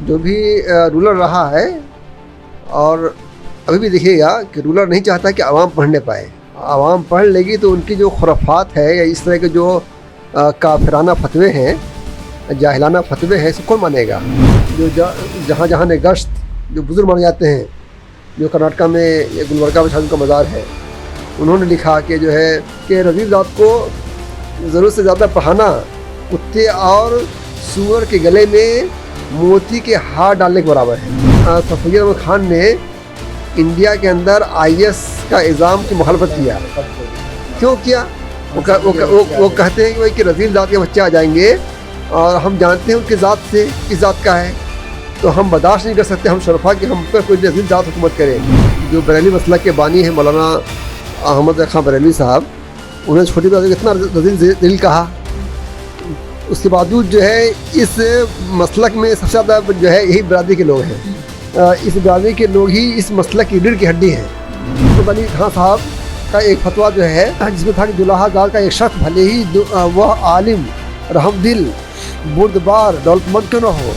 जो भी रूलर रहा है, और अभी भी देखिएगा कि रूलर नहीं चाहता कि आवाम पढ़ने पाए। आवाम पढ़ लेगी तो उनकी जो खुराफात है या इस तरह के जो काफिराना फतवे हैं, जाहिलाना फतवे हैं, इसको कौन मानेगा। जो जहाँ जहाँ ने गश्त, जो बुजुर्ग माने जाते हैं, जो कर्नाटका में ये गुलबर्गा में शादी का मज़ार है, उन्होंने लिखा कि जो है कि रज़ील ज़ात को ज़रूरत से ज़्यादा पढ़ाना कुत्ते और सूअर के गले में मोती के हार डालने के बराबर है। सफीर अहमद खान ने इंडिया के अंदर IAS का एग्ज़ाम की मुखालफत किया। क्यों किया? वो कहते हैं कि रज़ील ज़ात के बच्चे आ जाएंगे और हम जानते हैं उनकी ज़ात से किस ज़ात का है, तो हम बर्दाश्त नहीं कर सकते हम शरफा कि हम पर कोई रज़ील ज़ात हुकूमत करे। जो बरेली मसलक के बानी है मौलाना अहमद खां बरेली साहब, उन्होंने छोटी बात इतना रज़ील दिल कहा, उसके बावजूद जो है इस मसलक में सबसे ज़्यादा जो है यही बरादरी के लोग हैं। इस बरादरी के लोग ही इस मसलक की रीढ़ की हड्डी हैं। तो बनी खां साहब का एक फतवा जो है जिसमें था कि दुल्हा ज़ात का एक शख्स भले ही वह आलिम, रहमदिल, बुर्दबार, दौलतमंद क्यों न हो,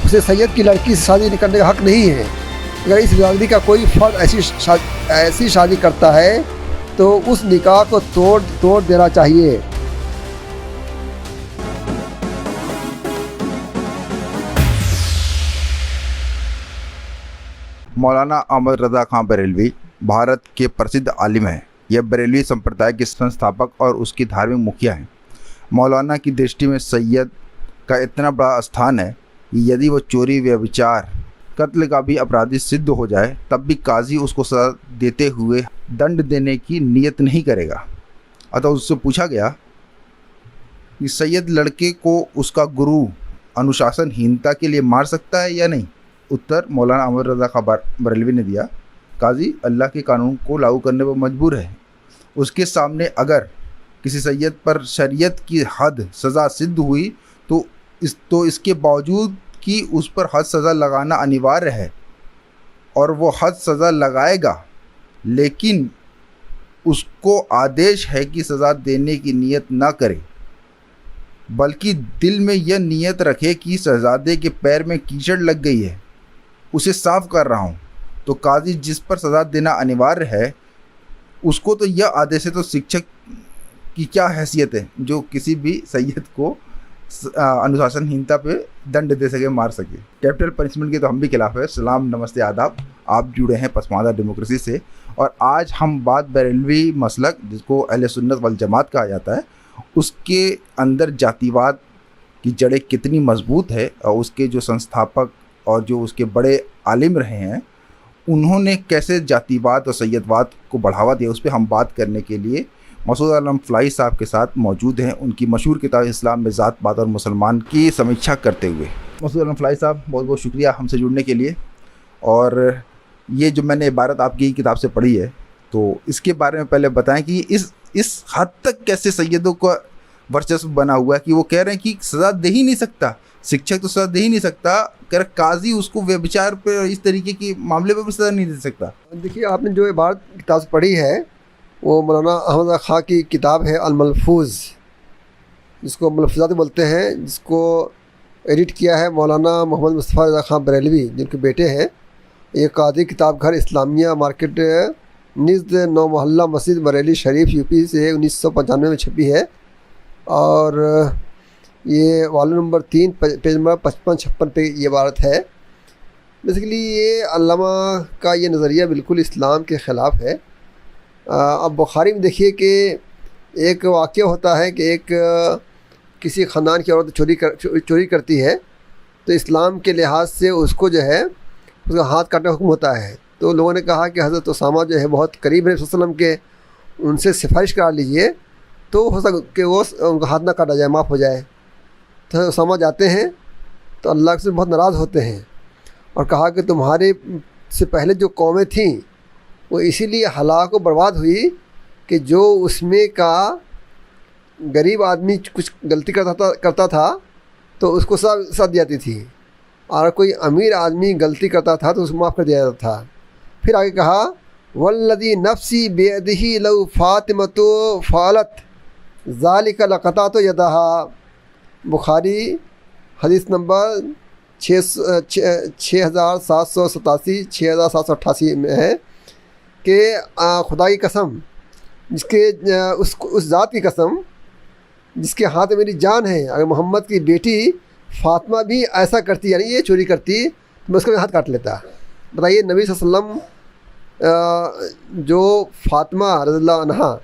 उसे सैयद की लड़की से शादी करने का हक़ नहीं है। अगर इस बरादरी का कोई फ़र्द ऐसी शादी करता है तो उस निकाह को तोड़ देना चाहिए। मौलाना अहमद रज़ा खां बरेलवी भारत के प्रसिद्ध आलिम हैं। यह बरेलवी संप्रदाय के संस्थापक और उसकी धार्मिक मुखिया हैं। मौलाना की दृष्टि में सैयद का इतना बड़ा स्थान है कि यदि वह चोरी, व्यभिचार, कत्ल का भी अपराधी सिद्ध हो जाए तब भी काजी उसको सज़ा देते हुए दंड देने की नीयत नहीं करेगा। अतः उससे पूछा गया कि सैयद लड़के को उसका गुरु अनुशासनहीनता के लिए मार सकता है या नहीं। उत्तर मौलाना अहमद रज़ा खां बरेलवी ने दिया, काजी अल्लाह के कानून को लागू करने पर मजबूर है। उसके सामने अगर किसी सैयद पर शरीयत की हद सज़ा सिद्ध हुई तो इसके बावजूद कि उस पर हद सज़ा लगाना अनिवार्य है और वो हद सज़ा लगाएगा, लेकिन उसको आदेश है कि सज़ा देने की नीयत ना करे, बल्कि दिल में यह नीयत रखे कि शहजादे के पैर में कीचड़ लग गई है, उसे साफ कर रहा हूँ। तो काजी जिस पर सज़ा देना अनिवार्य है उसको तो यह आदेश है, तो शिक्षक की क्या हैसियत है जो किसी भी सैयद को अनुशासनहीनता पे दंड दे सके, मार सके। कैपिटल पनिशमेंट के तो हम भी खिलाफ है। सलाम, नमस्ते, आदाब। आप जुड़े हैं पसमानदा डेमोक्रेसी से और आज हम बात बरेलवी मसलक, जिसको अहले सुन्नत वल जमात कहा जाता है, उसके अंदर जातिवाद की जड़ें कितनी मजबूत है और उसके जो संस्थापक और जो उसके बड़े आलिम रहे हैं उन्होंने कैसे जातिवाद और सैयदवाद को बढ़ावा दिया, उस पर हम बात करने के लिए मसूद आलम फलाही साहब के साथ मौजूद हैं। उनकी मशहूर किताब इस्लाम में ज़ात, पात और मुसलमान की समीक्षा करते हुए। मसूद आलम फलाही साहब, बहुत बहुत शुक्रिया हमसे जुड़ने के लिए। और ये जो मैंने इबारत आपकी किताब से पढ़ी है, तो इसके बारे में पहले बताएं कि इस हद तक कैसे सैयदों का वर्चस्व बना हुआ है कि वो कह रहे हैं कि सज़ा दे ही नहीं सकता, शिक्षक तो सज़ा दे ही नहीं सकता, कर काजी उसको व्यभिचार पर, इस तरीके के मामले पर भी सज़ा नहीं दे सकता। देखिए, आपने जो इबारत किताब से पढ़ी है वो मौलाना अहमद खां की किताब है अल-मलफूज़, जिसको मलफूज़ात बोलते हैं, जिसको एडिट किया है मौलाना मोहम्मद मुस्तफ़ा रज़ा खां बरेलवी, जिनके बेटे हैं। ये कादी किताब घर इस्लामिया मार्केट निज़द नौ मोहल्ला मस्जिद बरेली शरीफ यूपी से 1995 में छपी है। और ये वाल्यूम नंबर 3 पेज नंबर 55-56 पे ये इबारत है। बेसिकली ये अल्लामा का ये नज़रिया बिल्कुल इस्लाम के ख़िलाफ़ है। अब बुखारी में देखिए कि एक वाक़या होता है कि एक किसी ख़ानदान की औरत चोरी करती है, तो इस्लाम के लिहाज से उसको जो है उसका हाथ काटने का हुक्म होता है। तो लोगों ने कहा कि हज़रत उसामा जो है बहुत करीब है वसल्लम के, उनसे सिफारिश करा लीजिए तो हो सके कि वो उनका हाथ ना काटा जाए, माफ़ हो जाए। तो उसामा जाते हैं तो अल्लाह से बहुत नाराज़ होते हैं और कहा कि तुम्हारे से पहले जो कौमें थीं वो इसीलिए हलाक और बर्बाद हुई कि जो उसमें का गरीब आदमी कुछ गलती करता था तो उसको सज़ा दी जाती थी, और कोई अमीर आदमी गलती करता था तो उसको माफ़ कर दिया जाता था। फिर आगे कहा, वल्लज़ी नफ्सी बियदिही लौ फातिमतो फ़ालत ज़ालिका लक़ता तो यदहा। बुखारी हदीस नंबर 6,787 6,788 में है कि खुदा की कसम, जिसके उस ज़ात की कसम जिसके हाथ में मेरी जान है, अगर मोहम्मद की बेटी फ़ातिमा भी ऐसा करती, यानी ये चोरी करती, तो मैं उसका हाथ काट लेता। बताइए, नबी सल्लल्लाहु अलैहि वसल्लम जो फ़ातिमा रज़ियल्लाहु अन्हा,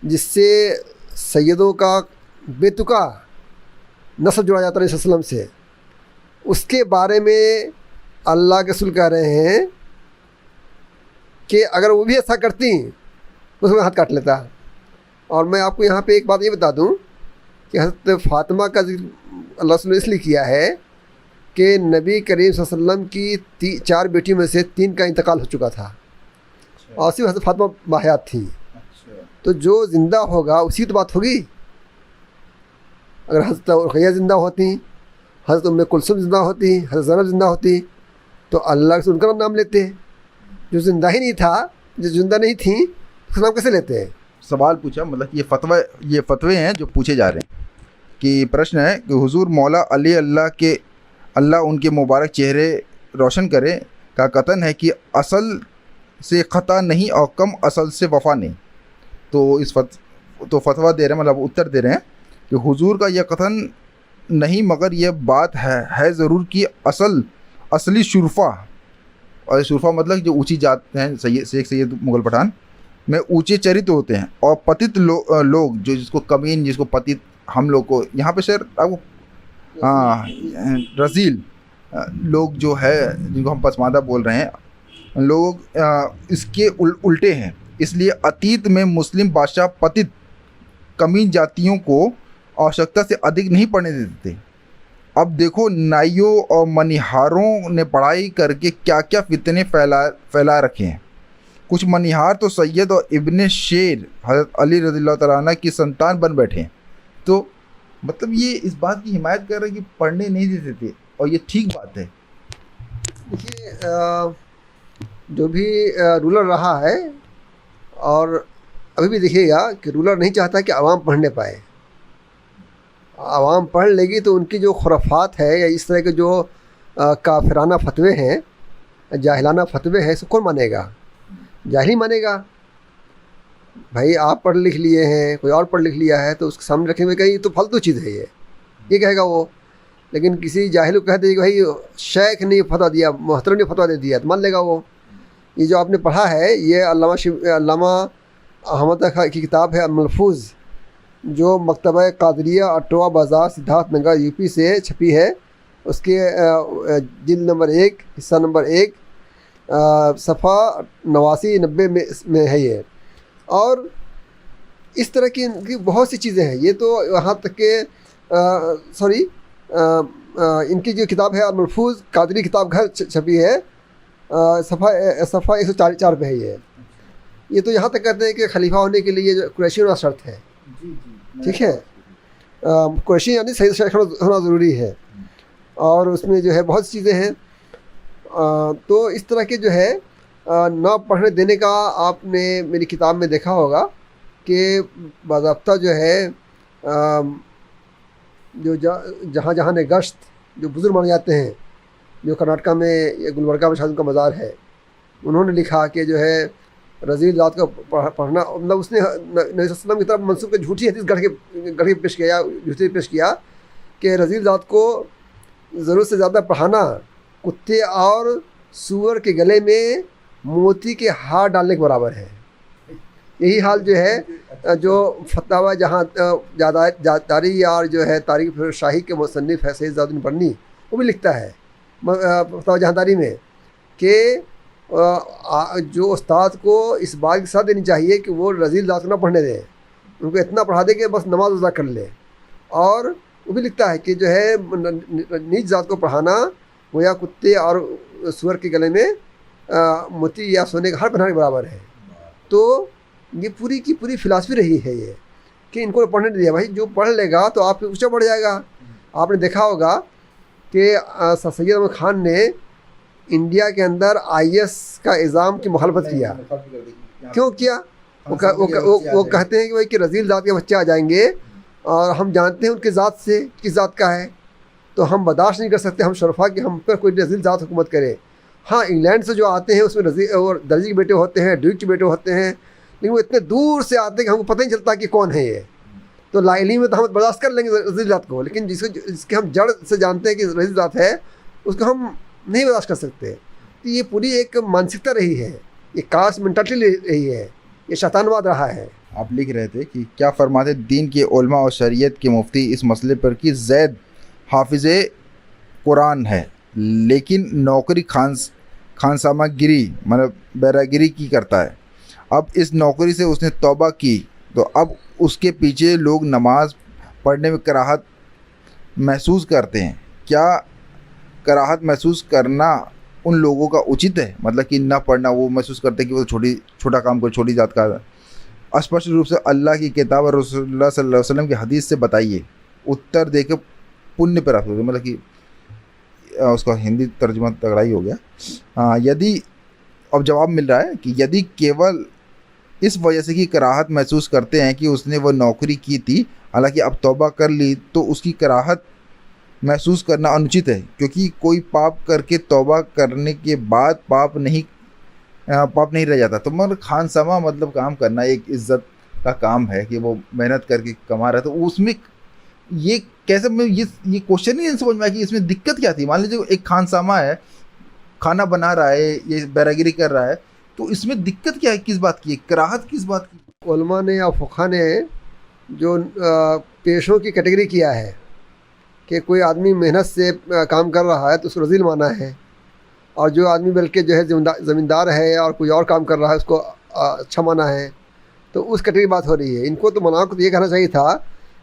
जिससे सैयदों का बेतुका नस्ल जोड़ा जाता है नबी सल्लल्लाहु अलैहि वसल्लम से, उसके बारे में अल्लाह के रसूल कह रहे हैं कि अगर वो भी ऐसा करती तो उसमें हाथ काट लेता। और मैं आपको यहाँ पे एक बात ये बता दूँ कि हज़रत फ़ातिमा का जिक्र अल्लाह ने इसलिए किया है कि नबी करीम सल्लल्लाहु अलैहि वसल्लम की 4 बेटियों में से 3 का इंतकाल हो चुका था और सिर्फ हज़रत फ़ातिमा बाहयात थी। तो जो ज़िंदा होगा उसी तो बात होगी। अगर हज़रत रुक़ैया ज़िंदा होती, हज़रत उम्मे कुलसूम ज़िंदा होती, हज़रत ज़ैनब ज़िंदा होती, तो अल्लाह से उनका नाम लेते। जो ज़िंदा ही नहीं था, जो ज़िंदा नहीं थी, उसका नाम कैसे लेते हैं? सवाल पूछा, मतलब ये फतवे हैं जो पूछे जा रहे हैं कि प्रश्न है कि हुजूर मौला अली अल्लाह उनके मुबारक चेहरे रोशन करे का कथन है कि असल से ख़ता नहीं और कम असल से वफ़ा नहीं। तो फतवा दे रहे हैं, मतलब उत्तर दे रहे हैं कि हुजूर का यह कथन नहीं, मगर यह बात है ज़रूर कि असली शुरफा, और शुरफा मतलब जो ऊंची जात हैं, शेख सैयद मुग़ल पठान में ऊंचे चरित्र होते हैं, और पतित लोग जो जिसको कमीन, जिसको पतित हम लोग को यहाँ पे शायद आपको रज़ील लोग जो है, जिनको हम पसमानदा बोल रहे हैं, लोग इसके उल्टे हैं। इसलिए अतीत में मुस्लिम बादशाह पतित कमीन जातियों को आवश्यकता से अधिक नहीं पढ़ने देते थे। अब देखो नाइयों और मनिहारों ने पढ़ाई करके क्या क्या फितने फैला रखे हैं। कुछ मनिहार तो सैयद और इब्ने शेर हज़रत अली रज़ियल्लाहु तआला अन्हु की संतान बन बैठे हैं। तो मतलब ये इस बात की हिमायत कर रहे हैं कि पढ़ने नहीं देते थे, और ये ठीक बात है। देखिए, जो भी रूलर रहा है, और अभी भी देखिएगा कि रूलर नहीं चाहता कि आवाम पढ़ने पाए। आवाम पढ़ लेगी तो उनकी जो खुराफात है या इस तरह के जो काफिराना फतवे हैं, जाहिलाना फतवे हैं, इसको कौन मानेगा? जाहिल मानेगा। भाई आप पढ़ लिख लिए हैं, कोई और पढ़ लिख लिया है, तो उसके सामने रखे हुए कहीं तो फालतू चीज़ है ये कहेगा वो। लेकिन किसी जाहिल को कहते कि भाई शेख ने फतवा दिया, मोहतरम ने फतवा दे दिया, तो मान लेगा वो। ये जो आपने पढ़ा है, ये अल्लामा अहमद की किताब है मलफूज़, जो मकतबा कादरिया अटवा बाज़ार सिद्धार्थ नगर यूपी से छपी है। उसके जिल्द नंबर 1 हिस्सा नंबर 1 सफ़ा 89-90 में है ये। और इस तरह की बहुत सी चीज़ें हैं। ये तो यहाँ तक के इनकी जो किताब है मलफूज़ कादरी किताब घर छपी है, सफ़ा 104 पे है ये तो यहाँ तक कहते हैं कि खलीफा होने के लिए कुरैशी होना शर्त है। ठीक है, कुरैशी यानी सही शेख होना ज़रूरी है, और उसमें जो है बहुत सी चीज़ें हैं। तो इस तरह के जो है ना पढ़ने देने का आपने मेरी किताब में देखा होगा कि बाज़ाब्ता जो है जो जहाँ जहाँ ने गश्त, जो बुज़ुर्ग माने जाते हैं, जो कर्नाटका में या गुलबर्गा में शायद उनका मज़ार है, उन्होंने लिखा कि जो है रज़ील ज़ात को पढ़ना, मतलब उसने नबी सल्लल्लाहु की तरफ मंसूब के झूठी हदीस गढ़ के पेश किया, झूठी पेश किया कि रज़ील ज़ात को ज़रूरत से ज़्यादा पढ़ाना कुत्ते और सूअर के गले में मोती के हार डालने के बराबर है। यही हाल जो है जो फतवा जहाँ जादारी और जो है तारीख़ फिरोज़ शाही के मुसन्निफ़ है सैयद ज़ियाउद्दीन बरनी, वो भी लिखता है फतवा जहाँदारी में कि जो उस्ताद को इस बात की सलाह देनी चाहिए कि वो रज़ील ज़ात को ना पढ़ने दें, उनको इतना पढ़ा दे कि बस नमाज अदा कर ले। और वो भी लिखता है कि जो है नीच ज़ात को पढ़ाना वो या कुत्ते और सूअर के गले में मोती या सोने का हार पहनाने के बराबर है। तो ये पूरी की पूरी फ़िलासफ़ी रही है ये कि इनको पढ़ने नहीं दिया। भाई जो पढ़ लेगा तो आप ऊँचा बढ़ जाएगा। आपने देखा होगा कि सैयद अहमद ख़ान ने इंडिया के अंदर IS का इज़ाम की मुखालफत किया। क्यों किया? वो कहते हैं कि भाई कि रज़ील ज़ात के बच्चे आ जाएंगे और हम जानते हैं उनकी ज़ात से किस ज़ात का है, तो तो हम बर्दाश्त नहीं कर सकते हम शरफा कि हम पर कोई रज़ील ज़ात हुकूमत करे। हाँ, इंग्लैंड से जो आते हैं उसमें रज़ी और दर्जी के बेटे होते हैं, ड्यूक के बेटे होते हैं, लेकिन वो इतने दूर से आते हैं कि हमको पता नहीं चलता कि कौन है ये। तो लाइली में तो हम बर्दाश्त कर लेंगे रज़ील ज़ात को, लेकिन जिसके हम जड़ से जानते हैं कि रज़ील ज़ात है उसको हम नहीं बर्दाश्त कर सकते। तो ये पूरी एक मानसिकता रही है, ये कास्ट मेंटालिटी रही है, ये शैतानवाद रहा है। आप लिख रहे थे कि क्या फरमाते दीन के उलमा और शरीयत के मुफ्ती इस मसले पर कि ज़ैद हाफिज़ कुरान है लेकिन नौकरी खानसामागिरी मतलब बैरागिरी की करता है। अब इस नौकरी से उसने तौबा की तो अब उसके पीछे लोग नमाज पढ़ने में कराहत महसूस करते हैं। क्या कराहत महसूस करना उन लोगों का उचित है? मतलब कि ना पढ़ना, वो महसूस करते हैं कि वो छोटा काम को छोटी जात का। स्पष्ट रूप से अल्लाह की किताब और रसूलुल्लाह सल्लल्लाहु अलैहि वसल्लम की हदीस से बताइए। उत्तर देके पुण्य पर रखोगे, मतलब कि उसका हिंदी तर्जुमा तगड़ा ही हो गया। यदि अब जवाब मिल रहा है कि यदि केवल इस वजह से कि कराहत महसूस करते हैं कि उसने वो नौकरी की थी, हालांकि अब तौबा कर ली, तो उसकी कराहत महसूस करना अनुचित है, क्योंकि कोई पाप करके तौबा करने के बाद पाप नहीं रह जाता। तो मतलब खानसामा मतलब काम करना एक इज्जत का काम है कि वो मेहनत करके कमा रहा है, तो उसमें ये कैसे मैं ये क्वेश्चन ही नहीं समझ में आया कि इसमें दिक्कत क्या थी। मान लीजिए एक खानसामा है, खाना बना रहा है, ये बैरागिरी कर रहा है, तो इसमें दिक्कत क्या है, किस बात की है, कराहत किस बात की? उलमा ने या फ़ुक़हा ने जो पेशों की कैटेगरी किया है कि कोई आदमी मेहनत से काम कर रहा है तो उसको रज़ील माना है, और जो आदमी बल्कि जो है ज़मींदार है और कोई और काम कर रहा है उसको अच्छा माना है। तो उस कैटेगरी बात हो रही है। इनको तो मना को तो ये कहना चाहिए था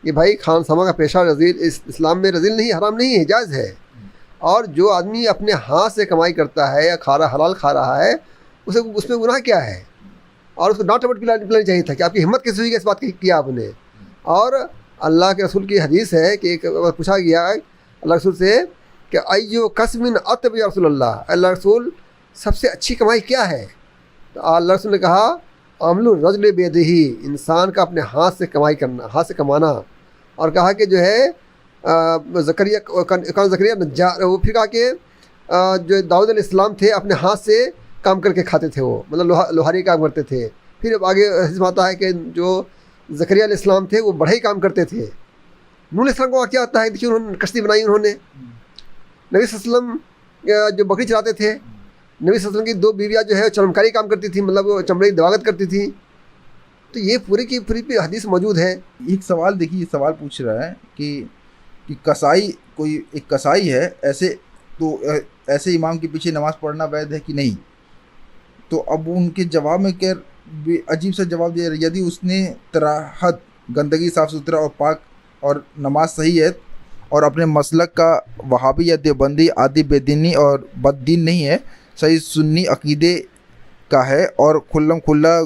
कि भाई खानसामा का पेशा रज़ील इस्लाम में रज़ील नहीं, हराम नहीं है, जायज़ है। और जो आदमी अपने हाथ से कमाई करता है या हलाल खा रहा है उसे उसमें गुनाह क्या है, और उसको डांट डपट पिलानी चाहिए था कि आपकी हिम्मत कैसे हुई कि इस बात किया आपने। और अल्लाह के रसूल की हदीस है कि एक पूछा गया अल्लाह रसूल से कि अय्यो कसमिन अतब या रसूलल्लाह, अल्लाह रसूल सबसे अच्छी कमाई क्या है? तो अल्लाह रसूल ने कहा अमलु रजुल बेदिही, इंसान का अपने हाथ से कमाई करना, हाथ से कमाना। और कहा कि जो है ज़करिया नज्जार, वो फिर कहा कि जो दाऊद अलैहिस्सलाम थे अपने हाथ से काम करके खाते थे, वो मतलब लोहारी काम करते थे। फिर अब आगे हदीस में आता है कि जो ज़करिया अलैहिस्सलाम थे वो बढ़ई काम करते थे। नूह अलैहिस्सलाम को क्या आता है, देखिए उन्होंने कश्ती बनाई, उन्होंने नबी सल्लल्लाहु अलैहि वसल्लम जो बकरी चलाते थे, नबी सल्लल्लाहु अलैहि वसल्लम की 2 बीवियाँ जो है चमकारी काम करती थी, मतलब वो चमड़े की दवागत करती थी। तो ये पूरी की पूरी हदीस मौजूद है। एक सवाल देखिए, सवाल पूछ रहा है कि कसाई, कोई एक कसाई है, ऐसे इमाम के पीछे नमाज़ पढ़ना वैध है कि नहीं? तो अब उनके जवाब में क्या अजीब सा जवाब दिया, यदि उसने तराहत, गंदगी, साफ़ सुथरा और पाक और नमाज सही है और अपने मसलक का वहाबी या देवबंदी आदि बेदीनी और बददीन नहीं है, सही सुन्नी अकीदे का है और खुल्लम खुल्ला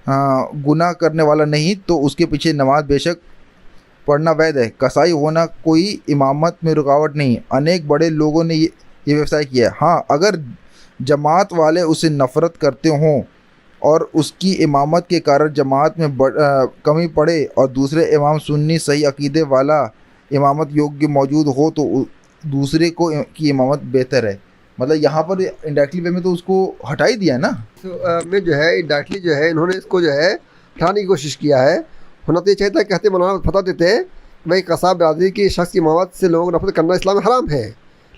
गुनाह करने वाला नहीं, तो उसके पीछे नमाज बेशक पढ़ना वैध है। कसाई होना कोई इमामत में रुकावट नहीं। अनेक बड़े लोगों ने ये व्यवसाय किया है। हाँ, अगर जमात वाले उसे नफ़रत करते हों और उसकी इमामत के कारण जमात में कमी पड़े और दूसरे इमाम सुन्नी सही अकीदे वाला इमामत योग्य मौजूद हो, तो दूसरे को की इमामत बेहतर है। मतलब यहाँ पर इंडायरेक्टली वे में तो उसको हटा ही दिया ना। तो में जो है इंडायरेक्टली जो है इन्होंने इसको जो है हटाने की कोशिश किया है। होना तो ये चाहिए था, कहते मौलाना फतवा देते भाई कसाब बरादरी की शख्स की इमामत से लोग नफरत करना इस्लाम में हराम है,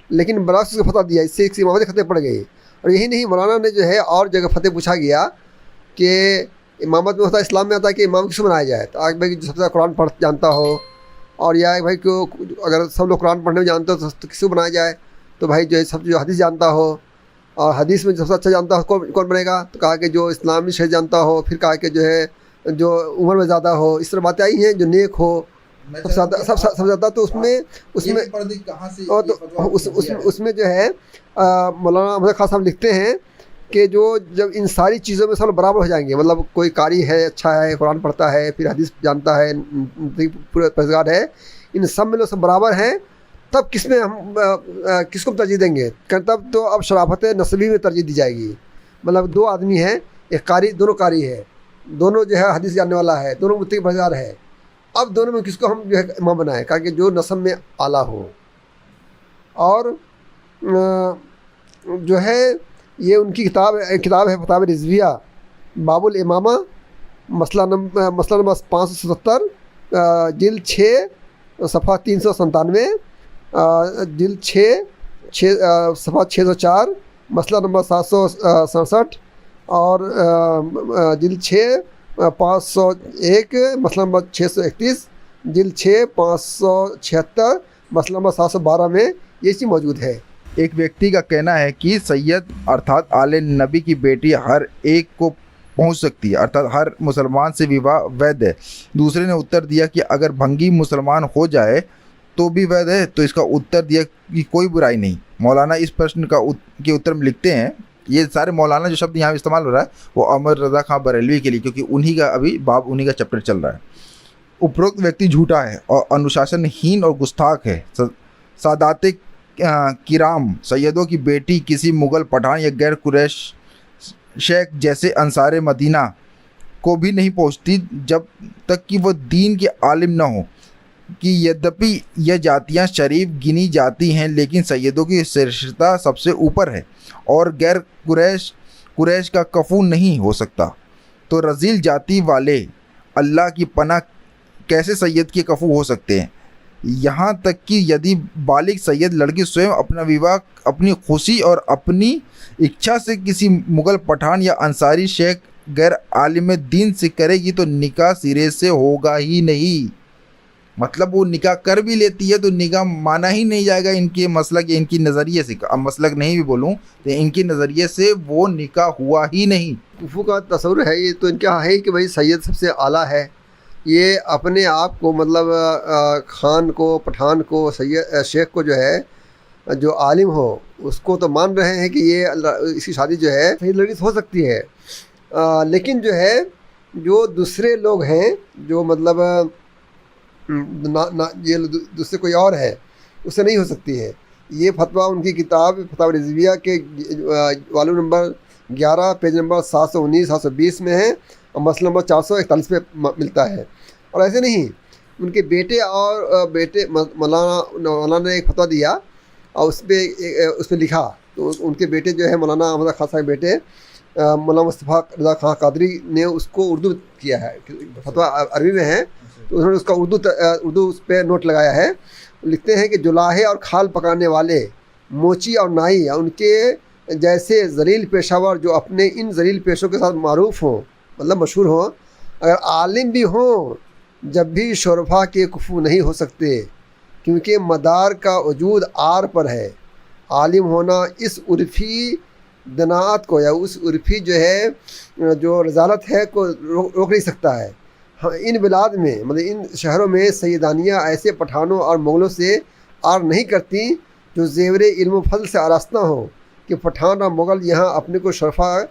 लेकिन बरास उसको फतवा दिया, इससे इसकी इमामत खतरे पड़ गई। और यही नहीं, मौलाना ने जो है और जगह फतेह पूछा गया कि इमामत में होता है, इस्लाम में आता है कि इमाम किसको बनाया जाए। तो भाई जो सबसे ज़्यादा कुरान पढ़ जानता हो, और या भाई को अगर सब लोग कुरान पढ़ने में जानते हो तो किसको बनाया जाए। तो भाई जो सब जो हदीस जानता हो, और हदीस में सबसे अच्छा जानता हो कौन बनेगा? तो कहा कि जो इस्लामी शरीयत जानता हो, फिर कहा कि जो है जो उम्र में ज़्यादा हो, इस तरह बातें आई हैं, जो नेक हो सब ज़्यादा। तो उसमें उसमें जो है मौलाना अहमद खान साहब लिखते हैं कि जो जब इन सारी चीज़ों में सब बराबर हो जाएंगे, मतलब कोई कारी है, अच्छा है, कुरान पढ़ता है, फिर हदीस जानता है, पूरा परहेज़गार है, इन सब में लोग सब बराबर हैं, तब किसमें हम किसको तरजीह देंगे? तब तो अब शराफत नस्बी में तरजीह दी जाएगी। मतलब 2 आदमी हैं, एक कारी, दोनों कारी है, दोनों जो है हदीस जानने वाला है, दोनों मुत्तकी परहेज़गार है, अब दोनों में किसको हम जो है इमाम बनाएं, कहा कि जो नस्ब में आला हो। और जो है ये उनकी किताब है फतावा रिजविया बाबुल इमामा मसला नंबर 577 जिल्द 6 सफ़ा 397 जिल्द 6 सफ़ा 604 मसला नंबर 767 और जिल्द 6 501 मसला नंबर 631 जिल्द 6 576 मसला नंबर 712 में ये चीज़ मौजूद है। एक व्यक्ति का कहना है कि सैयद अर्थात आले नबी की बेटी हर एक को पहुंच सकती है, अर्थात हर मुसलमान से विवाह वैध है। दूसरे ने उत्तर दिया कि अगर भंगी मुसलमान हो जाए तो भी वैध है। तो इसका उत्तर दिया कि कोई बुराई नहीं। मौलाना इस प्रश्न के उत्तर में लिखते हैं, ये सारे मौलाना जो शब्द यहाँ इस्तेमाल हो रहा है वो अहमद रज़ा खां बरेलवी के लिए, क्योंकि उन्हीं का अभी बाब उन्हीं का चैप्टर चल रहा है। उपरोक्त व्यक्ति झूठा है और अनुशासनहीन और गुस्ताख है। सादाते किराम सैयदों की बेटी किसी मुग़ल पठान या गैर कुरैश शेख जैसे अंसार मदीना को भी नहीं पहुँचती जब तक कि वह दीन के आलिम न हो। कि यद्यपि यह जातियाँ शरीफ गिनी जाती हैं लेकिन सैयदों की श्रेष्ठता सबसे ऊपर है और गैर कुरैश का कफू नहीं हो सकता। तो रजील जाति वाले अल्लाह की पनाह कैसे सैयद के कफू हो सकते हैं। यहाँ तक कि यदि बालिग सैयद लड़की स्वयं अपना विवाह अपनी खुशी और अपनी इच्छा से किसी मुग़ल पठान या अंसारी शेख गैर आलिम दीन से करेगी तो निकाह सिरे से होगा ही नहीं। मतलब वो निकाह कर भी लेती है तो निकाह माना ही नहीं जाएगा इनके मसलक या इनकी नज़रिए से। अब मसलक नहीं भी बोलूँ तो इनके नज़रिए से वो निकाह हुआ ही नहीं। कुफू का तस्वुर है ये तो इनका है कि भाई सैयद सबसे आला है। ये अपने आप को मतलब खान को पठान को सैयद शेख को जो है जो आलिम हो उसको तो मान रहे हैं कि ये इसकी शादी जो है सही लड़की से हो सकती है। लेकिन जो है जो दूसरे लोग हैं जो मतलब ये दूसरे कोई और है उससे नहीं हो सकती है। ये फतवा उनकी किताब फतावा रिजविया के वॉल्यूम नंबर 11 पेज नंबर 719 720 में है और मसला नंबर 441 पे मिलता है। और ऐसे नहीं उनके बेटे और मौलाना ने एक फतवा दिया और उस पर लिखा तो उनके बेटे जो है मौलाना अहमद खान साहब बेटे मौलाना मुस्तफ़ा रज़ा खां कादरी ने उसको उर्दू किया है। फतवा अरबी में है तो उन्होंने उसका उर्दू उस पर नोट लगाया है। लिखते हैं कि जुलाहे और खाल पकाने वाले मोची और नाई उनके जैसे ज़लील पेशावर जो अपने इन ज़लील पेशों के साथ मारूफ़ हों मतलब मशहूर हों अगर आलिम भी हों जब भी शोरफा के कुफू नहीं हो सकते क्योंकि मदार का वजूद आर पर है। आलिम होना इस उर्फ़ी दनात को या उस उर्फ़ी जो है जो रज़ालत है को रोक नहीं सकता है। हाँ इन बिलाद में मतलब इन शहरों में सैयदानियाँ ऐसे पठानों और मुग़लों से आर नहीं करती जो ज़ेवर इल्म फल से आरास्ता हों कि पठान और मुग़ल यहाँ अपने को शरफ़ा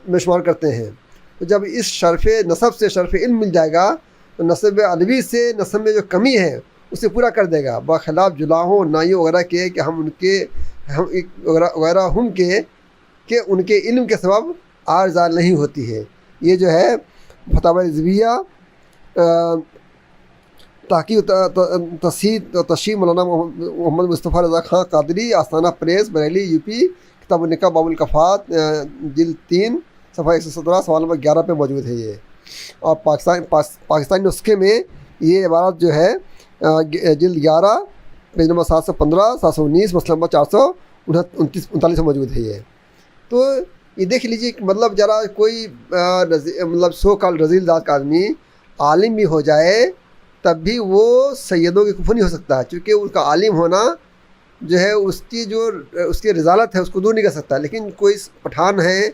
में शुमार करते हैं। तो जब इस शर्फ़ नसब से शर्फ़ इल्म मिल जाएगा तो नसब अदबी से नसब में जो कमी है उसे पूरा कर देगा बखिलाफ़ जुलाहों नाइयों वगैरह के कि हम वगैरह हम के उनके इल्म के सबब आरज़ाल नहीं होती है। ये जो है फतावा रिजविया ताकि तशरीह मौलाना मोहम्मद मुस्तफ़ा रज़ा खां कादरी आस्ताना प्रेस बरेली यूपी किताब निकाह बाबुल कफ़ात जिल्द 3 सफ़ा 117 सवाल नंबर 11 पे मौजूद है ये। और पाकिस्तानी नुस्खे में ये इबारत जो है जिल्द 11 पेज नंबर 715 719 मसला नंबर 439 में मौजूद है ये। तो ये देख लीजिए मतलब ज़रा कोई मतलब सो कॉल्ड रज़ील ज़ात का आदमी आलिम भी हो जाए तब भी वो सैयदों के कुफू नहीं हो सकता क्योंकि उसका आलिम होना जो है उसकी जो उसकी रज़ालत है उसको दूर नहीं कर सकता। लेकिन कोई पठान है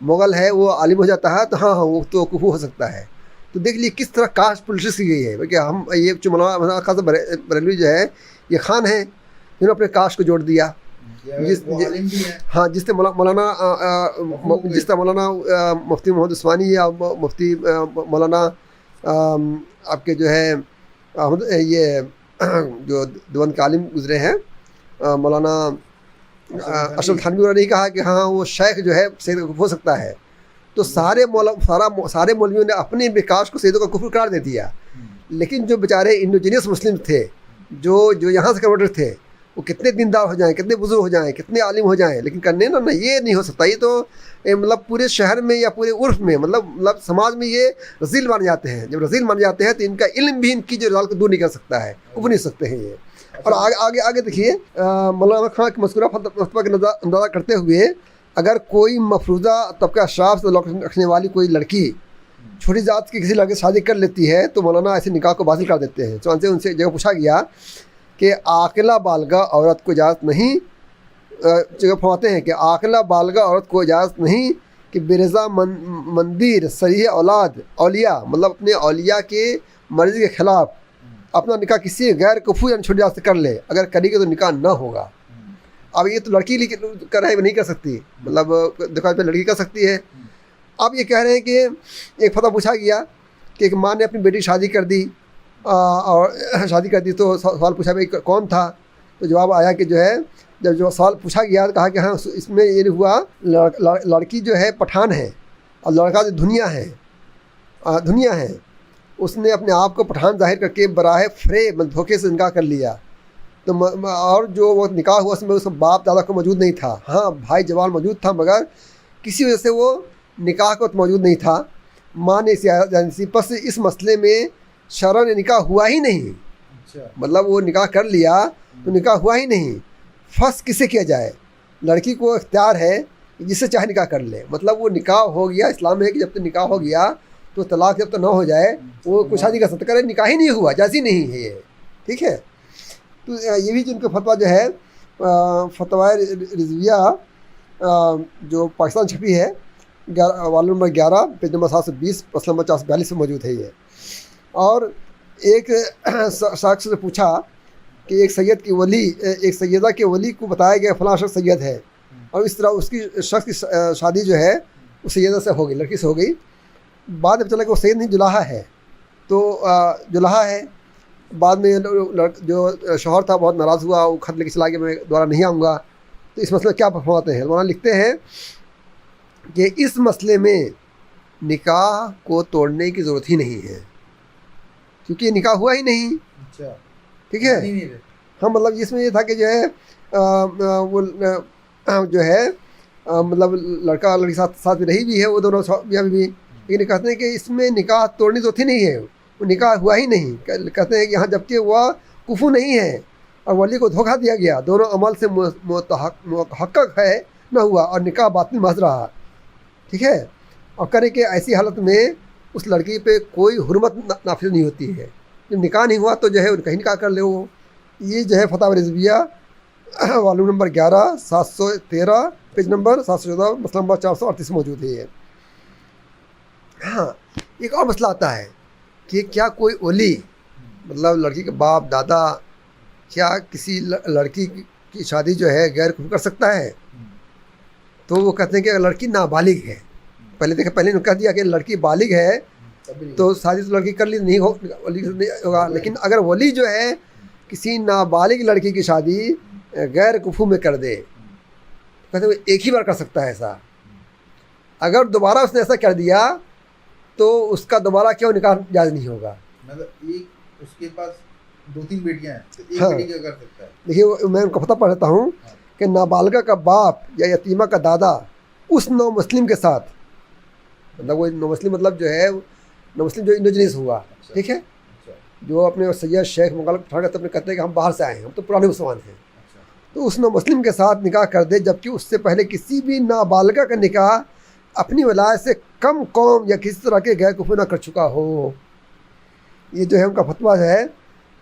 मुग़ल है वो आलिम हो जाता है तो हाँ वो तो कुफू हो सकता है। तो देख लीजिए किस तरह कास्ट पॉलिटिक्स की गई है क्योंकि हम ये जो मौलाना खान बरेलवी जो है ये खान है जिन्होंने अपने कास्ट को जोड़ दिया हाँ जिससे मौलाना मुफ्ती मोहम्मद उस्मानी या मुफ्ती मौलाना आपके जो है ये जो देवबंद के आलिम गुजरे हैं मौलाना अशरफ थानवी ने नहीं कहा कि हाँ वो शेख जो है सैयद का कुफर हो सकता है। तो सारे मौलवियों ने अपने विकास को सैयदों का कुफर करार दे दिया। लेकिन जो बेचारे इंडोजीनियस मुस्लिम थे जो यहाँ से कन्वर्टर थे वो कितने दीनदार हो जाएं, कितने बुजुर्ग हो जाएं, कितने आलिम हो जाएं, लेकिन करने ना ये नहीं हो सकता। ये तो मतलब पूरे शहर में या पूरे उर्फ में मतलब समाज में ये रजील माने जाते हैं। जब रजील माने जाते हैं तो इनका इल्म भी इनकी जो रजाल को दूर नहीं कर सकता है, उब नहीं सकते हैं ये। और आगे आगे देखिए, मौलाना खान की मज़कूरा फतवा का अंदाज़ा करते हुए, अगर कोई मफरूज़ा तबका अशराफ से रखने वाली कोई लड़की छोटी जात की किसी लड़के से शादी कर लेती है तो मौलाना ऐसे निकाह को बातिल कर देते हैं। चुनांचे उनसे जगह पूछा गया कि आकिला बालगा औरत को इजाज़त नहीं, जगह फरमाते हैं कि आकिला बालगा औरत को इजाज़त नहीं कि बेरज़ा मंदिर सरीह औलाद औलिया, मतलब अपने औलिया के मर्ज़ी के ख़िलाफ़ अपना निकाह किसी गैर कुफू यानी छोटी जात से कर ले। अगर करेगी तो निकाह ना होगा। अब ये तो लड़की कर रहा है, नहीं कर सकती, मतलब देखो पे लड़की कर सकती है। अब ये कह रहे हैं कि एक फतवा पूछा गया कि एक माँ ने अपनी बेटी की शादी कर दी, और शादी कर दी तो सवाल पूछा भाई कौन था, तो जवाब आया कि जो है, जब जो सवाल पूछा गया तो कहा कि हाँ इसमें ये हुआ लड़की जो है पठान है और लड़का जो दुनिया है, उसने अपने आप को पठान जाहिर करके बराह फ्रे धोखे से निकाह कर लिया। तो और जो वो निकाह हुआ उसमें उसका बाप दादा को मौजूद नहीं था, हाँ भाई जवान मौजूद था, मगर किसी वजह से वो निकाह को तो मौजूद नहीं था। माँ ने इसी पर से इस मसले में शरन निकाह हुआ ही नहीं। अच्छा। मतलब वो निकाह कर लिया तो निकाह हुआ ही नहीं। फर्स्ट किसे किया जाए? लड़की को इख्तियार है जिससे चाहे निकाह कर ले। मतलब वो निकाह हो गया, इस्लाम में है कि जब तक निकाह हो गया तो तलाक जब तक ना हो जाए वो कुछ शादी कर सकता, करे निकाह ही नहीं हुआ, जायज़ ही नहीं है ये, ठीक है। तो ये भी जिनका फतवा जो है फतवा रिजविया जो पाकिस्तान छपी है, वाल नंबर 11 पेज नंबर 720 मसला नंबर 442 में मौजूद है ये। और एक शख्स से पूछा कि एक सैयदा के वली को बताया गया फलां शख्स सैयद है, और इस तरह उसकी शख्स की शादी जो है उस सैयदा से हो गई, लड़की से हो गई। बाद में चला कि वो सैयद नहीं जुलाहा है, तो जुलाहा है। बाद में जो शौहर था बहुत नाराज़ हुआ, वो खत लेके चला गया, मैं दोबारा नहीं आऊँगा। तो इस मसले क्या फरमाते हैं? वहाँ लिखते हैं कि इस मसले में निकाह को तोड़ने की ज़रूरत ही नहीं है, क्योंकि निकाह हुआ ही नहीं। अच्छा, ठीक है। हाँ, मतलब इसमें ये था कि जो है वो जो है मतलब लड़का लड़की साथ में रही भी है, वो दोनों भी, लेकिन कहते हैं कि इसमें निकाह तोड़ने की ज़रूरत ही नहीं है, वो निकाह हुआ ही नहीं। कहते हैं कि यहाँ जबकि वह कुफू नहीं है और वली को धोखा दिया गया, दोनों अमल से मुतहक्कक है न हुआ और निकाह बातिल महज रहा, ठीक है। और करे कि ऐसी हालत में उस लड़की पे कोई हुर्मत नाफिज नहीं होती है। जब निकाह नहीं हुआ तो जो है उनका ही निकाह कर ले वो। ये जो है फतवा Rizvia volume number 11 713 page number 714 मसला नंबर 438 मौजूद है ये। हाँ, एक और मसला आता है कि क्या कोई ओली, मतलब लड़की के बाप दादा, क्या किसी लड़की की शादी जो है गैर कुफू कर सकता है? तो वो कहते हैं कि अगर लड़की नाबालिग है, पहले उन्होंने कह दिया कि लड़की बालिग है तो शादी तो लड़की कर ली नहीं होगा, लेकिन अगर वली जो है किसी नाबालिग लड़की की शादी गैर कुफू में कर दे, कहते हैं एक ही बार कर सकता है ऐसा। अगर दोबारा उसने ऐसा कर दिया तो उसका दोबारा क्यों निकाह जायज़ नहीं होगा? मतलब एक उसके पास 2-3 बेटियां हैं तो एक हाँ। बेटी क्या कर सकता है? देखिए, मैं उनका पता पढ़ता हूँ कि नाबालिगा का बाप या यतीमा का दादा उस नौ मुस्लिम के साथ, मतलब वो नौ मुस्लिम मतलब जो है नौ मुस्लिम जो इंडोजिनियस हुआ, अच्छा। ठीक है, अच्छा, जो अपने सैयद शेख मुगल पठान अपने कहते हैं कि हम बाहर से आए हैं, हम तो पुराने मुसलमान हैं, अच्छा। तो उस नौ मुस्लिम के साथ निकाह कर दे, जबकि उससे पहले किसी भी नाबालिगा का निकाह अपनी वलायत से कम कौम या किसी तरह के गैर कुफू ना कर चुका हो। ये जो है उनका फतवा है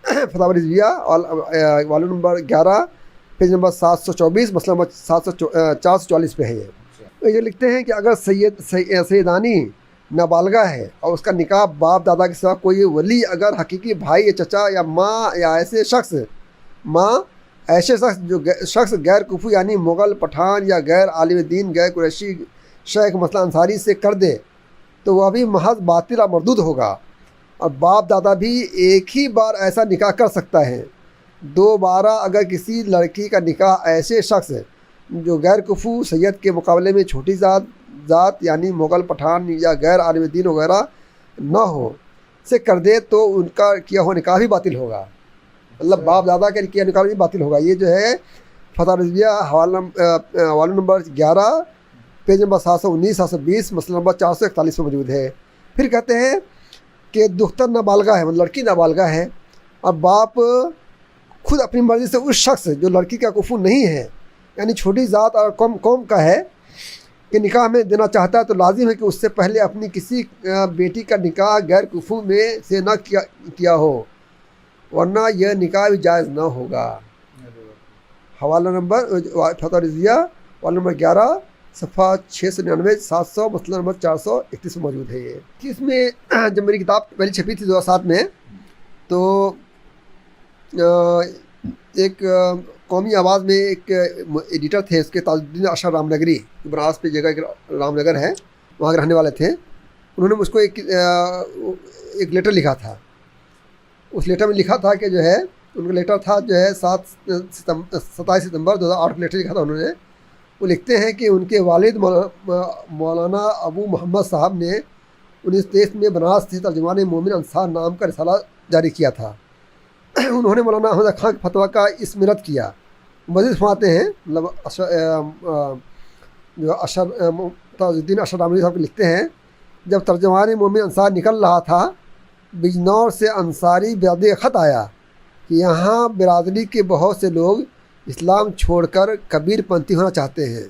फतवा Rizvia volume number 11 page number 724 मसला नंबर 444 पे है ये। तो ये लिखते हैं कि अगर सैयदानी नाबालिगा है और उसका निकाह बाप दादा के साथ कोई वली, अगर हकीकी भाई या चचा या माँ या ऐसे शख्स जो गैर कुफू यानी मुग़ल पठान या गैर आलिम दीन गैर कुरैशी शेख मसला अंसारी से कर दे तो वह भी महज बातिल और मरदूद होगा। और बाप दादा भी एक ही बार ऐसा निकाह कर सकता है। दोबारा अगर किसी लड़की का निकाह ऐसे शख्स जो गैर कुफू सैयद के मुकाबले में छोटी ज़ात यानी मुग़ल पठान या गैर आलिम दीन वगैरह न हो से कर दे तो उनका किया हुआ निकाह भी बातिल होगा। मतलब बाप दादा का किया निकाह नहीं बातिल होगा। ये जो है फतवा रिजविया हवाला नंबर 11 पेज नंबर 719 720 मसला नंबर 441 में मौजूद है। फिर कहते हैं कि दुख्तर नाबालगा है, मतलब लड़की नाबालगा है और बाप खुद अपनी मर्ज़ी से उस शख्स जो लड़की का कुफू नहीं है, यानी छोटी ज़ात और कौम का है, कि निकाह में देना चाहता है, तो लाजिम है कि उससे पहले अपनी किसी बेटी का निकाह गैर कुफू में से न किया हो, वरना यह निकाह भी जायज़ न होगा। हवाला नंबर फतवा रिजविया हवाला नंबर 11 सफ़ा 699 700 मसला नंबर 431 में मौजूद है ये। कि इसमें जब मेरी किताब पहले छपी थी 2007 में, तो एक कौमी आवाज़ में एक एडिटर थे, उसके ताजुद्दीन अशर रामनगरी, बनारस पे जगह एक रामनगर है, वहाँ के रहने वाले थे। उन्होंने मुझको एक लेटर लिखा था। उस लेटर में लिखा था कि जो है, उनका लेटर था जो है 27 सितंबर 2008 को लेटर लिखा था उन्होंने। वो लिखते हैं कि उनके वालिद मौलाना अबू मोहम्मद साहब ने 1923 में बनारस से तर्जुमान मोमिन अंसार नाम का रिसाला जारी किया था। उन्होंने मौलाना अहमद खां के फतवा का इसमिरत किया। मज़ीद फरमाते हैं, मतलब जो ताजुद्दीन अशर रामनगरी साहब लिखते हैं, जब तर्जुमान मोमिन अंसार निकल रहा था, बिजनौर से अंसारी बिरादरी ख़त आया कि यहाँ बिरादरी के बहुत से लोग इस्लाम छोड़कर कबीरपंथी होना चाहते हैं,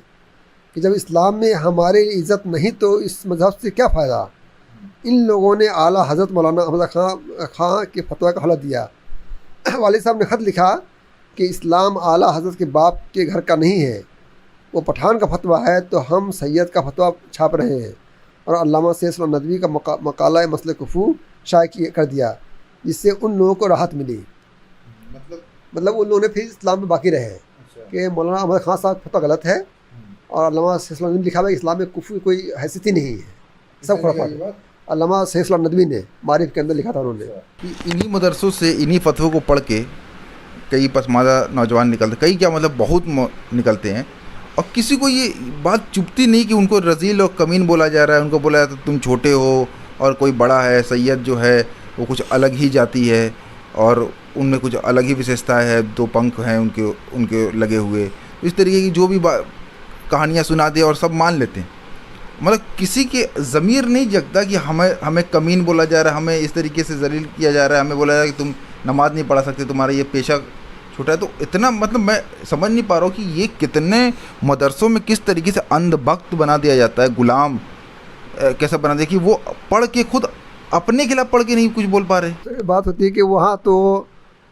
कि जब इस्लाम में हमारी इज़्ज़त नहीं तो इस मज़हब से क्या फ़ायदा। इन लोगों ने आला हज़रत मौलाना अहमद खां के फतवा का हवाला दिया। वालिद साहब ने ख़त लिखा कि इस्लाम आला हज़रत के बाप के घर का नहीं है, वो पठान का फतवा है, तो हम सैयद का फतवा छाप रहे हैं। और अल्लामा सैयद नदवी का मकाला मसले कुफू शाये कर दिया, जिससे उन लोगों को राहत मिली। मतलब उन लोगों ने फिर इस्लाम में बाकी रहे कि मौलाना अहमद खां साहब फतवा गलत है और अल्लामा सैयद नदवी ने लिखा हुआ है इस्लाम में कुफू की कोई हैसियत ही नहीं है, सब खुराफात है। अल्लामा सैयद नदवी ने मारिफ के अंदर लिखा था उन्होंने। इन्हीं मदरसों से इन्हीं फतवों को पढ़ के कई पसमानदा नौजवान निकलते, कई क्या मतलब बहुत निकलते हैं, और किसी को ये बात चुभती नहीं कि उनको रजील और कमीन बोला जा रहा है। उनको बोला जाता है तुम छोटे हो और कोई बड़ा है, सैयद जो है वो कुछ अलग ही जाती है और उनमें कुछ अलग ही विशेषता है, 2 पंख हैं उनके लगे हुए। इस तरीके की जो भी कहानियाँ सुना दे और सब मान लेते हैं। मतलब किसी के ज़मीर नहीं जगता कि हमें कमीन बोला जा रहा है, हमें इस तरीके से जलील किया जा रहा है, हमें बोला जा रहा है कि तुम नमाज नहीं पढ़ा सकते, तुम्हारा ये पेशा छोटा है। तो इतना मतलब मैं समझ नहीं पा रहा हूँ कि ये कितने मदरसों में किस तरीके से अंधभक्त बना दिया जाता है, गुलाम कैसा बना दिया कि वो पढ़ के खुद अपने खिलाफ पढ़ के नहीं कुछ बोल पा रहे। तो बात होती है कि वहाँ तो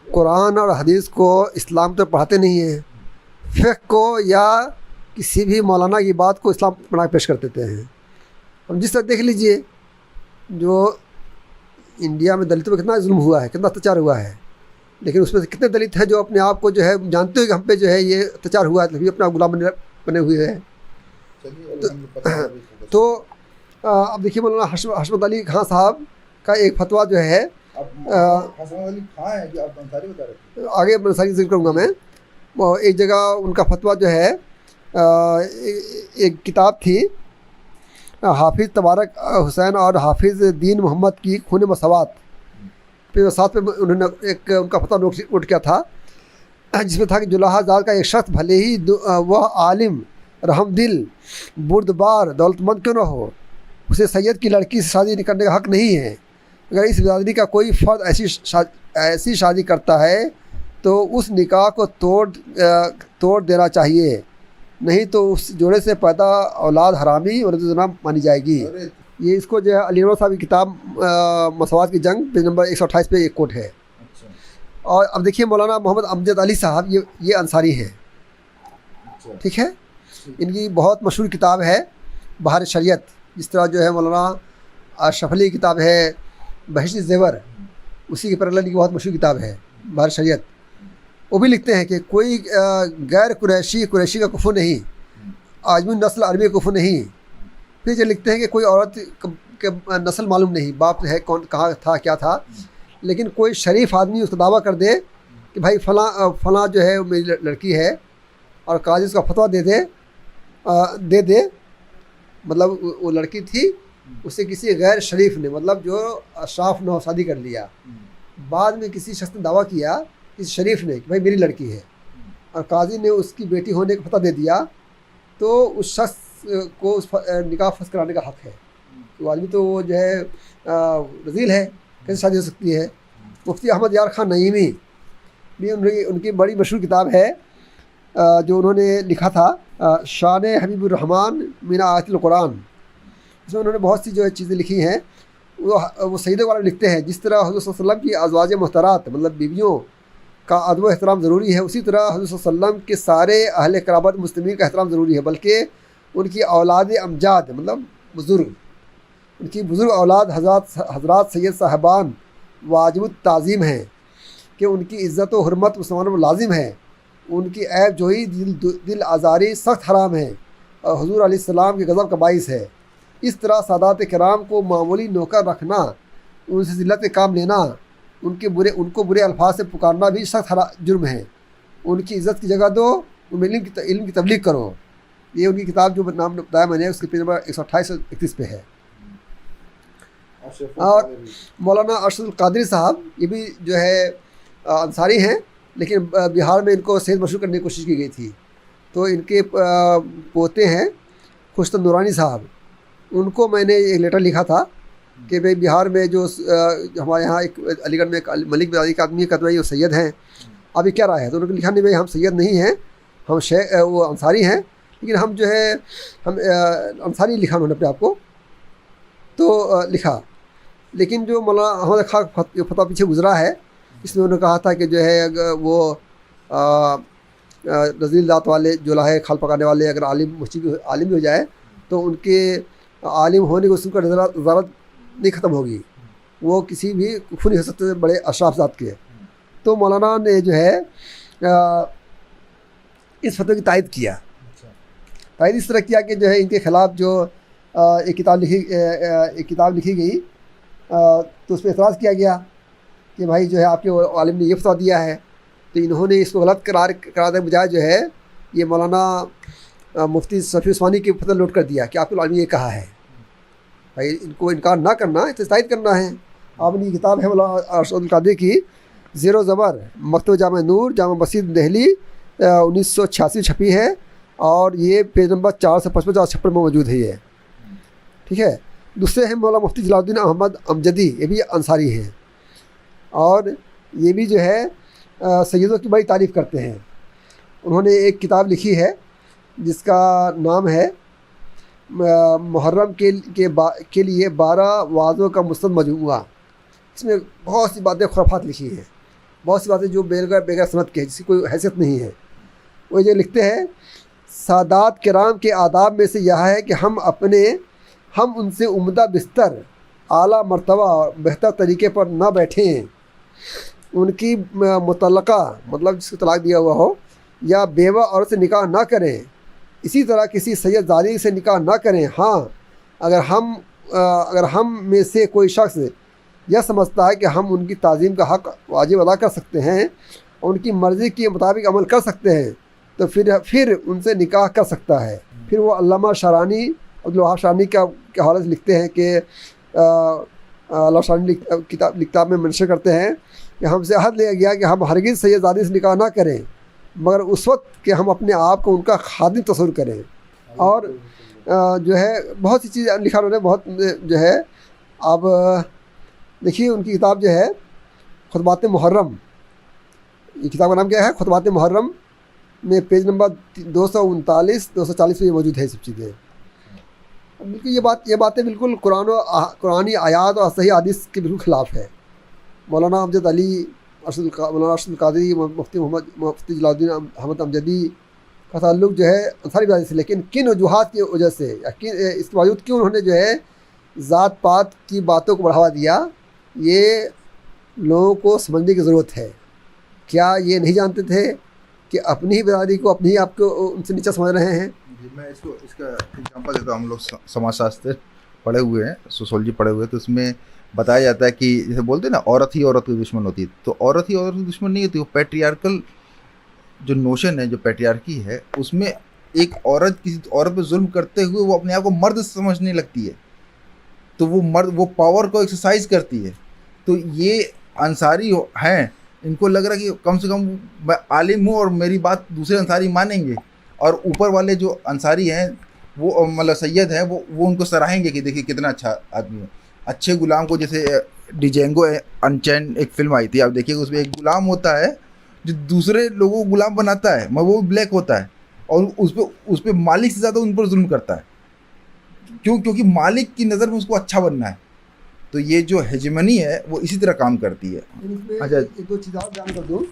कुरान और हदीस को इस्लाम तो पढ़ाते नहीं हैं, फ़िक़्ह को या किसी भी मौलाना की बात को इस्लाम बना पेश कर देते हैं। हम जिस तरह देख लीजिए, जो इंडिया में दलितों पर कितना जुल्म हुआ है, कितना अत्याचार हुआ है, लेकिन उसमें से कितने दलित हैं जो अपने आप को जो है जानते हो कि हम पे जो है ये अत्याचार हुआ है, तो भी अपना गुलाम बने हुए हैं। तो अब देखिए मौलाना हशमत अली खां साहब का एक फतवा जो है, आगे अंसारी जिक्र करूँगा मैं। एक जगह उनका फतवा जो है, एक किताब थी हाफिज़ तबारक हुसैन और हाफिज़ दीन मोहम्मद की खून मसवात, फिर साथ में उन्होंने एक उनका फतवा नोट किया था, जिसमें था कि जुलाहाजात का एक शख्स भले ही वह आलिम रहमदिल बुर्दबार दौलतमंद क्यों न हो, उसे सैयद की लड़की से शादी करने का हक़ नहीं है। अगर इस बिरादरी का कोई फ़र्द ऐसी शादी करता है तो उस निकाह को तोड़ देना चाहिए, नहीं तो उस जोड़े से पैदा औलाद हरामी और ज़िना मानी जाएगी। ये इसको जो है अली साहब की किताब मसवात की जंग पेज नंबर 128 पे एक कोट है। और अब देखिए मौलाना मोहम्मद अमजद अली साहब, ये अंसारी हैं, ठीक है। इनकी बहुत मशहूर किताब है बहार शरीयत, जिस तरह जो है मौलाना अशरफ अली की किताब है बहश्त ज़ेवर, उसी के पैरेलल की बहुत मशहूर किताब है बहार शरीयत। वो भी लिखते हैं कि कोई गैर कुरैशी का कुफर नहीं, आजमी नस्ल अरबी का कुफर नहीं। फिर जो लिखते हैं कि कोई औरत के नस्ल मालूम नहीं, बाप है कौन, कहाँ था, क्या था, लेकिन कोई शरीफ आदमी उसका दावा कर दे कि भाई फ़लाँ जो है मेरी लड़की है, और काजी उसका फतवा दे दे, मतलब वो लड़की थी, उससे किसी गैर शरीफ ने, मतलब जो अशराफ ने शादी कर लिया। बाद में किसी शख्स ने दावा किया इस शरीफ ने कि भाई मेरी लड़की है, और काजी ने उसकी बेटी होने का पता दे दिया, तो उस शख्स को उस निकाह फर्ज कराने का हक़ है। तो आदमी तो वो जो है रजील है, कैसे शादी हो सकती है। मुफ्ती अहमद यार खान नईमी भी उनकी बड़ी मशहूर किताब है जो उन्होंने लिखा था, शान हबीबुर्रहमान मिन आयतिल कुरान। इसमें उन्होंने बहुत सी जो है चीज़ें लिखी हैं। वो सईद वाला लिखते हैं, जिस तरह हज़रत सल्लल्लाहु अलैहि वसल्लम की अज़वाज मुहतरात मतलब बीवियों का अदब एहतराम ज़रूरी है, उसी तरह हज़रत सल्लल्लाहु अलैहि वसल्लम के सारे अहले कराबत मुस्लिमीन का एहतराम ज़रूरी है। बल्कि उनकी औलाद अमजाद मतलब बुज़ुर्ग, उनकी बुज़ुर्ग औलाद हज़रात सैयद साहबान वाजिबुत ताज़ीम हैं कि उनकी इज़्ज़त व हुर्मत मुसलमानों में लाजिम है। उनकी ऐब जोही दिल आज़ारी सख्त हराम है और हुज़ूर अलैहिस्सलाम के गज़ब का बाइस है। इस तरह सादात कराम को मामूली नौकर रखना, उनसे ज़िल्लत काम लेना, उनको बुरे अल्फाज से पुकारना भी सख्त जुर्म है। उनकी इज़्ज़त की जगह दो, उनमें इल्म की तबलीग करो। ये उनकी किताब जो नाम बताया मैंने उसके पेज नंबर 128-131 पे है। और मौलाना अरशदुल कादरी साहब ये भी जो है अंसारी हैं, लेकिन बिहार में इनको सेहत मशहूर करने की कोशिश की गई थी। तो इनके पोते हैं खुशतम नूरानी साहब, उनको मैंने एक लेटर लिखा था कि भाई बिहार में जो हमारे यहाँ एक अलीगढ़ में एक मलिक बिरादरी का आदमी कदवाई वो सैयद हैं, अभी क्या राय है। तो उन्होंने लिखा नहीं भाई हम सैयद नहीं हैं, हम वो अंसारी हैं, लेकिन हम जो है हम अंसारी लिखा उन्होंने अपने आप को तो लिखा। लेकिन जो मौलाना अहमद खां जो फतवा पीछे गुजरा है, इसमें उन्होंने कहा था कि जो है अगर वो रज़ील दात वाले जो लाहे खाल पकाने वाले अगर आलिम भी हो जाए तो उनके आलिम होने को उसका ज़रूरत नहीं ख़त्म होगी, वो किसी भी कुफर नहीं हो सकते बड़े अशराफ ज़ात के। तो मौलाना ने जो है इस फतवे की तायद किया। तायद इस तरह किया कि जो है इनके ख़िलाफ़ जो एक किताब लिखी गई तो उस पर एतराज़ किया गया कि भाई जो है आपके आलिम ने ये फतवा दिया है, तो इन्होंने इसको गलत करार दे बजाय जो है ये मौलाना मुफ्ती शफी उस्मानी के फतवा नोट कर दिया कि आपके आलिम ने ये कहा है। भाई इनको इनकार ना करना, इसे तायद करना है। आपने ये किताब है मौलाना अरशदुल कादरी की ज़ेरो ज़बर मकतब जामा नूर जामा मस्जिद दिल्ली 1986 छपी है, और ये पेज नंबर 455-456 में मौजूद है ये, ठीक है। दूसरे हैं मौलाना मुफ्ती जलालुद्दीन अहमद अमजदी, ये भी अंसारी हैं, और ये भी जो है सैयदों की बड़ी तारीफ़ करते हैं। उन्होंने एक किताब लिखी है जिसका नाम है मुहर्रम के लिए 12 वाज़ों का मुस्तंद मजमुआ। इसमें बहुत सी बातें खुराफात लिखी हैं, बहुत सी बातें जो बेगर सनद के जिसकी कोई हैसियत नहीं है। वो ये लिखते हैं सादात किराम के आदाब में से यह है कि हम उनसे उम्दा बिस्तर आला मर्तबा बेहतर तरीके पर ना बैठें, उनकी मुतल्लका मतलब जिसको तलाक दिया हुआ हो या बेवा औरत से निकाह ना करें, इसी तरह किसी सैयदजादी से निकाह ना करें। हाँ, अगर हम में से कोई शख्स यह समझता है कि हम उनकी ताज़ीम का हक़ वाजिब अदा कर सकते हैं, उनकी मर्ज़ी के मुताबिक अमल कर सकते हैं, तो फिर उनसे निकाह कर सकता है। फिर वो अल्लामा शारानी अब्दुल वहाब शारानी के हवाले से लिखते हैं कि अल्लामा शारानी किताब में मेंशन करते हैं कि हमसे अहद लिया गया कि हम हरगिज़ सैयदजादी से निकाह ना करें, मगर उस वक्त कि हम अपने आप को उनका खादिम तस्वुर करें। और जो है बहुत सी चीज़ लिखा उन्होंने, बहुत जो है। अब देखिए उनकी किताब जो है खुतबात मुहर्रम, ये किताब का नाम क्या है, खुतबात मुहर्रम में पेज नंबर 239-240 पे ये मौजूद है सब चीज़ें। बिल्कुल ये बातें बिल्कुल कुरानी आयात और सही हदीस के बिल्कुल ख़िलाफ़ है। मौलाना अमजद अली मौलाना अरशदुल कादरी मुफ्ती जलालुद्दीन अहमद अमजदी का ताल्लुक़ जो है अंसारी बिरादरी से, लेकिन किन वजूहात की वजह से या इसके बावजूद क्यों उन्होंने जो है ज़ात पात की बातों को बढ़ावा दिया, ये लोगों को समझने की ज़रूरत है। क्या ये नहीं जानते थे कि अपनी ही बिरादरी को अपनी ही आपको उनसे नीचा समझ रहे हैं? मैं इसका एग्जांपल देता हूँ। हम लोग समाजशास्त्र पढ़े हुए हैं, सोशोलॉजी पढ़े हुए हैं, तो उसमें बताया जाता है कि जैसे बोलते हैं ना औरत ही औरत की दुश्मन होती है, तो औरत ही औरत की दुश्मन नहीं होती। वो पैट्रियार्कल जो नोशन है, जो पैट्रियार्की है, उसमें एक औरत किसी औरत पर जुल्म करते हुए वो अपने आप को मर्द समझने लगती है, तो वो पावर को एक्सरसाइज करती है। तो ये अंसारी हैं इनको लग रहा है कि कम से कम मैं आलिम हूँ और मेरी बात दूसरे अंसारी मानेंगे, और ऊपर वाले जो अंसारी हैं वो मतलब सैयद हैं वो उनको सराहेंगे कि देखिए कितना अच्छा आदमी है। अच्छे गुलाम को, जैसे डिजेंगो अनचैन एक फिल्म आई थी, आप देखिए उसमें एक गुलाम होता है जो दूसरे लोगों को गुलाम बनाता है, मगर वो ब्लैक होता है और उस पे मालिक से ज़्यादा उन पर जुल्म करता है। क्यों? क्योंकि मालिक की नज़र में उसको अच्छा बनना है। तो ये जो हेजेमनी है वो इसी तरह काम करती है। अच्छा, एक दो चीज़ और बयान कर दूँ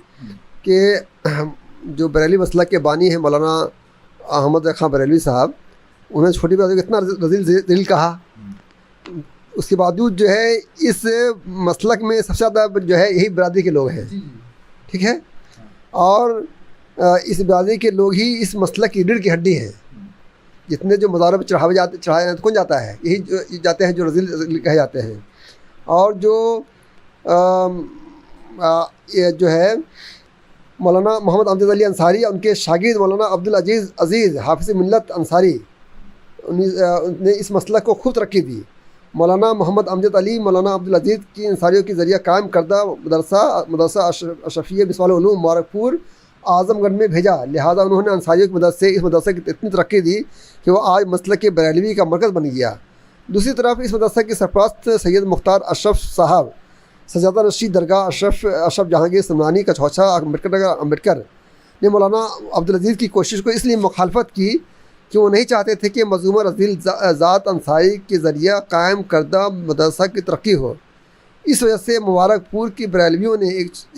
कि जो बरेली मसलक के बानी हैं मौलाना अहमद खां बरेलवी साहब, उन्होंने छोटी बात को इतना रज़ील दिल कहा, उसके बावजूद जो है इस मसलक में सबसे ज़्यादा जो है यही बरादरी के लोग हैं, ठीक है, और इस बरादरी के लोग ही इस मसलक की रीढ़ की हड्डी हैं। जितने जो मज़ारों पर चढ़ाया कौन जाता है? यही जाते हैं जो रज़ील कहे जाते हैं। और जो ये जो है मौलाना मोहम्मद अमजद अली अंसारी, उनके शागिर्द मौलाना अब्दुल अजीज़ हाफिज़ मिल्लत अंसारी, उन्होंने इस मसलक को खूब तरक्की दी। मौलाना मोहम्मद अमजद अली मौलाना अब्दुल अजीज़ की अंसारियों के ज़रिए कायम करदा मदरसा अशरफिया मिसबाह उलूम मुबारकपुर आज़मगढ़ में भेजा। लिहाजा उन्होंने अंसारियों की मदद से इस मदरसे की इतनी तरक्की दी कि वह आज मसलक के बरेलवी का मरकज़ बन गया। दूसरी तरफ इस मदरसा के सरपरस्त सैयद मुख्तार अशरफ साहब, सजादा रशीद दरगाह अशरफ जहांगीर समरानी का चौथा अम्बेडकर ने मौलाना अब्दुल अजीज़ की कोशिश को इसलिए मुखालफत की कि वो नहीं चाहते थे कि मज़ूमा रज़ील ज़ात अंसारी के ज़रिए कायम करदा मदरसा की तरक्की हो। इस वजह से मुबारकपुर की बरेलवियों ने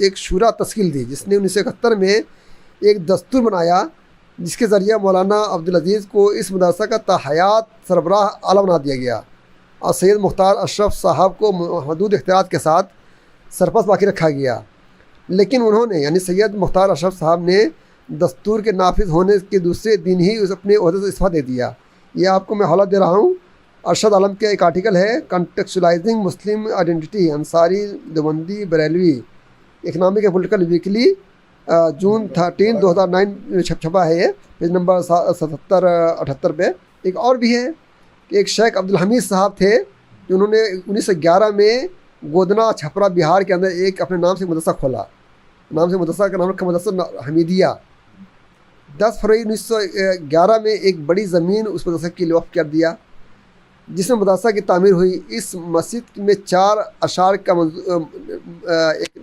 एक शूरा तश्कील दी, जिसने 1971 में एक दस्तूर बनाया जिसके ज़रिए मौलाना अब्दुल अजीज़ को इस मदरसा का ताहयात सरबराह आला बना दिया गया और सैयद मुख्तार अशरफ साहब को महदूद इख्तियारात के साथ सरपरस्त बाकी रखा गया। लेकिन उन्होंने यानी सैयद मुख्तार अशरफ साहब ने दस्तूर के नाफिज होने के दूसरे दिन ही उस अपने ओहदे से इस्तीफ़ा दे दिया। ये आपको मैं हवाला दे रहा हूँ, अरशद आलम का एक आर्टिकल है, contextualising Muslim identity Ansari Deobandi Barelvi, economic and political weekly, June 13 2009 में छपा है, ये पेज नंबर 77-78 पे। एक और भी है कि एक शेख अब्दुल हमीद साहब थे जो उन्होंने 1911 में गोदना छपरा बिहार के अंदर एक अपने नाम से मदरसा खोला। नाम से मदरसा का नाम रखा मदरसा हमीदिया। 10 फरवरी 1911 में एक बड़ी ज़मीन उस मदरसा के लिए वक्फ कर दिया, जिसमें मदरसा की तामीर हुई। इस मस्जिद में 4 अशार का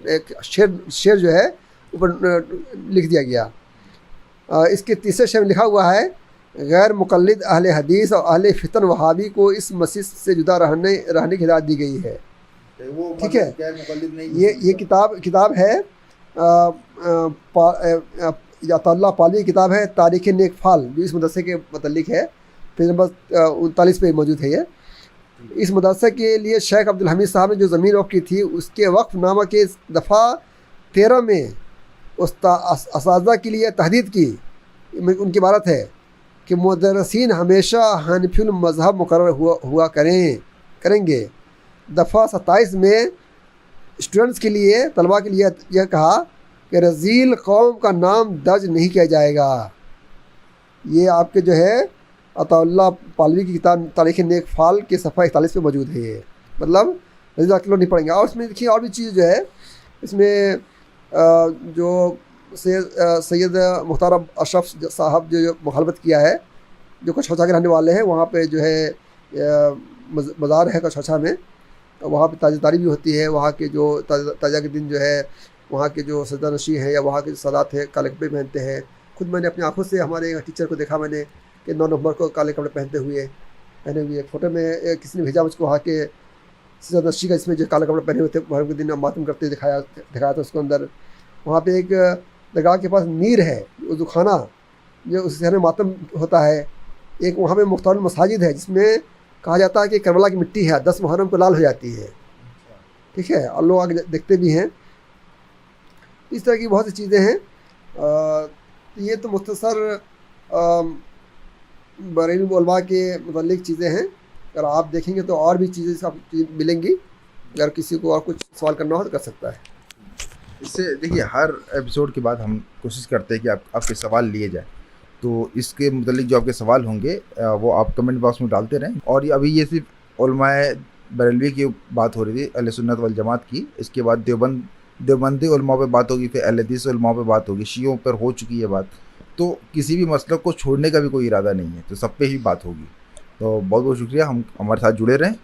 एक शेर जो है ऊपर लिख दिया गया। इसके तीसरे शेर में लिखा हुआ है, गैर मुक़ल्लिद अहले हदीस और अहले फितन वहाबी को इस मस्जिद से जुदा रहने की हिदायत दी गई है। ठीक है, ये किताब है अताउल्लाह पालवी की किताब है तारीख़ नेक फाल, जो इस मदरसे के मतलब है, पेज नंबर 39 पे मौजूद है। ये इस मदरसे के लिए शेख अब्दुल हमीद साहब ने जो ज़मीन वक़्फ़ की थी, उसके वक्फ नामा के दफ़ा 13 में असातिज़ा के लिए तहदीद की। उनकी इबारत है कि मुदर्रिसीन हमेशा हनफी मज़हब मुकर्रर हुआ करेंगे। दफ़ा 27 में स्टूडेंट्स के लिए, तलबा के लिए यह कहा कि रज़ील कौम का नाम दर्ज नहीं किया जाएगा। ये आपके जो है अताउल्लाह पालवी की किताब तारीख़ नेक फाल के सफ़ा 41 पे मौजूद है। ये मतलब रज़ील किलो नहीं पढ़ेंगे। और इसमें देखिए और भी चीज़ जो है, इसमें जो सैयद मुख्तार अशरफ साहब जो मुखालफत किया है, जो कछौछा के रहने वाले हैं, वहाँ पे जो है मज़ार है कछौछा में, वहाँ पे ताज़ेदारी भी होती है। वहाँ के जो ताज़ा के दिन जो है, वहाँ के जो सजदा नशी हैं या वहाँ के सादात हैं काले कपड़े पहनते हैं। खुद मैंने अपनी आंखों से हमारे टीचर को देखा मैंने कि 9 नवंबर को काले कपड़े पहने हुए फ़ोटो में किसी ने भेजा मुझको, वहाँ के सजदा नशी का इसमें जो काले कपड़े पहने हुए थे मुहर्रम के दिन मातम करते दिखाया था उसको अंदर। वहाँ पे एक दरगाह के पास नीर है, उज़ुखाना, जो उस शहर में मातम होता है। एक वहाँ पे मुख्तारुल मसाजिद है, जिसमें कहा जाता है कि करबला की मिट्टी है 10 मुहर्रम को लाल हो जाती है। ठीक है, और लोग आगे देखते भी हैं। इस तरह की बहुत सी चीज़ें हैं। ये तो मुख्तसर बरेलवी उलमा के मुतल्लिक़ चीज़ें हैं। अगर आप देखेंगे तो और भी चीज़ें मिलेंगी। अगर किसी को और कुछ सवाल करना हो तो कर सकता है। इससे देखिए, हर एपिसोड के बाद हम कोशिश करते हैं कि आपके सवाल लिए जाए, तो इसके मुतल्लिक़ जो आपके सवाल होंगे वो आप कमेंट बॉक्स में डालते रहें। और अभी ये सिर्फ उलमाए बरेलवी की बात हो रही थी, अहले सुन्नत वल जमात की। इसके बाद देवबंद देवबंदी उलमा पे बात होगी, फिर अहले हदीस उलमा पे बात होगी, शियों पर हो चुकी है बात। तो किसी भी मसलक को छोड़ने का भी कोई इरादा नहीं है, तो सब पे ही बात होगी। तो बहुत बहुत शुक्रिया, हम हमारे साथ जुड़े रहें।